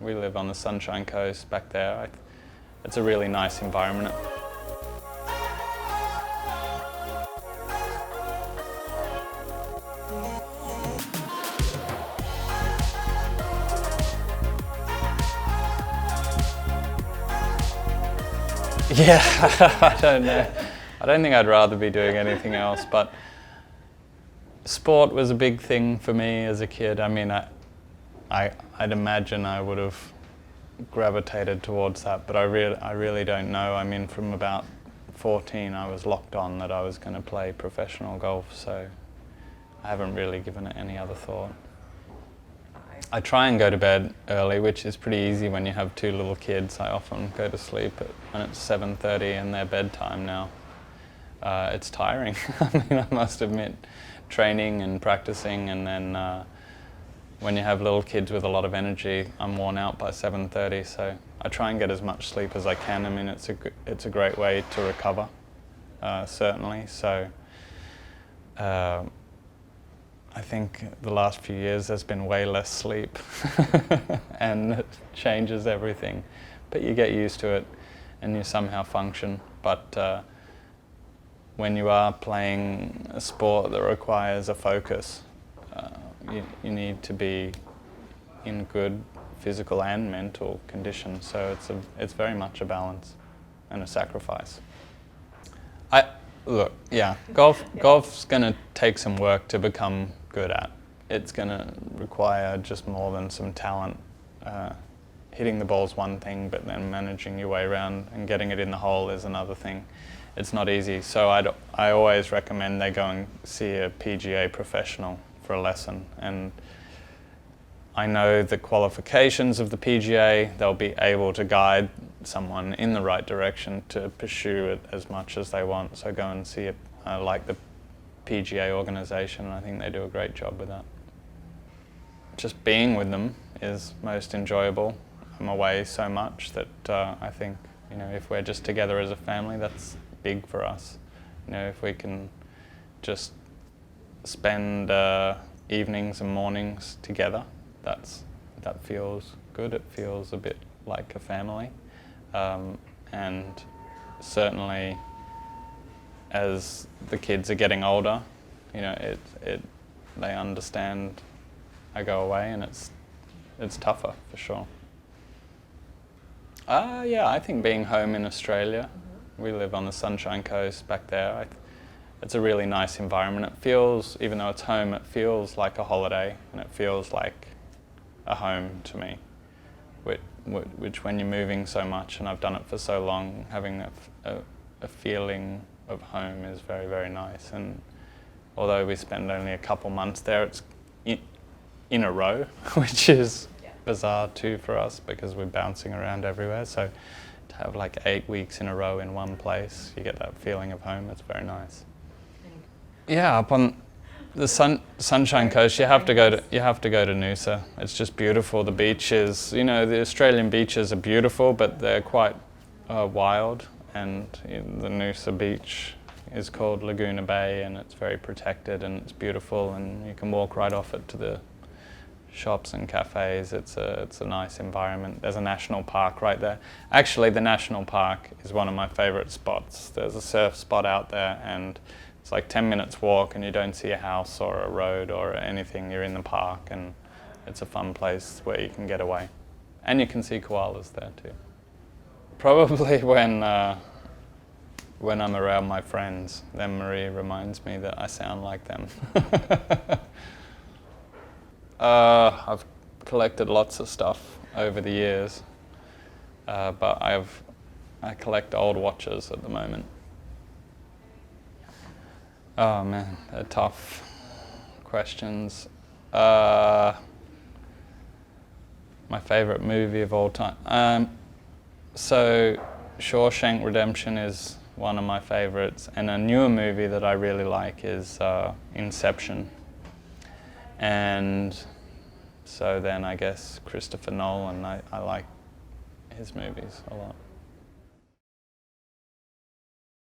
We live on the Sunshine Coast back there. It's a really nice environment. Yeah, I don't know. I don't think I'd rather be doing anything else, but sport was a big thing for me as a kid. I mean, I'd imagine I would have gravitated towards that, but I really don't know. I mean, from about 14, I was locked on that I was going to play professional golf, so I haven't really given it any other thought. I try and go to bed early, which is pretty easy when you have two little kids. I often go to sleep when it's 7:30 and their bedtime now. It's tiring. I mean, I must admit, training and practicing, and then when you have little kids with a lot of energy, I'm worn out by 7:30. So I try and get as much sleep as I can. I mean, it's a great way to recover, certainly. So I think the last few years there's been way less sleep, and it changes everything. But you get used to it, and you somehow function. But when you are playing a sport that requires a focus, you need to be in good physical and mental condition. So it's very much a balance and a sacrifice. Look, yeah, golf's going to take some work to become good at. It's going to require just more than some talent. Hitting the ball's one thing, but then managing your way around and getting it in the hole is another thing. It's not easy. So I always recommend they go and see a PGA professional for a lesson. And I know the qualifications of the PGA. They'll be able to guide someone in the right direction to pursue it as much as they want. So go and see it. I like the PGA organization, and I think they do a great job with that. Just being with them is most enjoyable. I'm away so much that I think, if we're just together as a family, that's big for us. If we can just spend evenings and mornings together, that feels good. It feels a bit like a family, and certainly as the kids are getting older, they understand I go away, and it's tougher for sure. Yeah, I think being home in Australia, we live on the Sunshine Coast back there. It's a really nice environment. It feels, even though it's home, it feels like a holiday, and it feels like a home to me, which when you're moving so much, and I've done it for so long, having a feeling of home is very, very nice. And although we spend only a couple months there, it's in a row, which is bizarre too for us because we're bouncing around everywhere. So to have like 8 weeks in a row in one place, you get that feeling of home. It's very nice. Yeah, up on the Sunshine Coast, you have to go to Noosa. It's just beautiful. The beaches, the Australian beaches are beautiful, but they're quite wild. And the Noosa beach is called Laguna Bay, and it's very protected, and it's beautiful, and you can walk right off it to the shops and cafes. It's a nice environment. There's a national park right there. Actually, the national park is one of my favorite spots. There's a surf spot out there, and it's like 10 minutes walk, and you don't see a house or a road or anything. You're in the park, and it's a fun place where you can get away. And you can see koalas there too. Probably when I'm around my friends, then Marie reminds me that I sound like them. I've collected lots of stuff over the years, but I collect old watches at the moment. Oh man, they're tough questions. My favorite movie of all time. So Shawshank Redemption is one of my favorites, and a newer movie that I really like is Inception. And so then I guess Christopher Nolan, I like his movies a lot.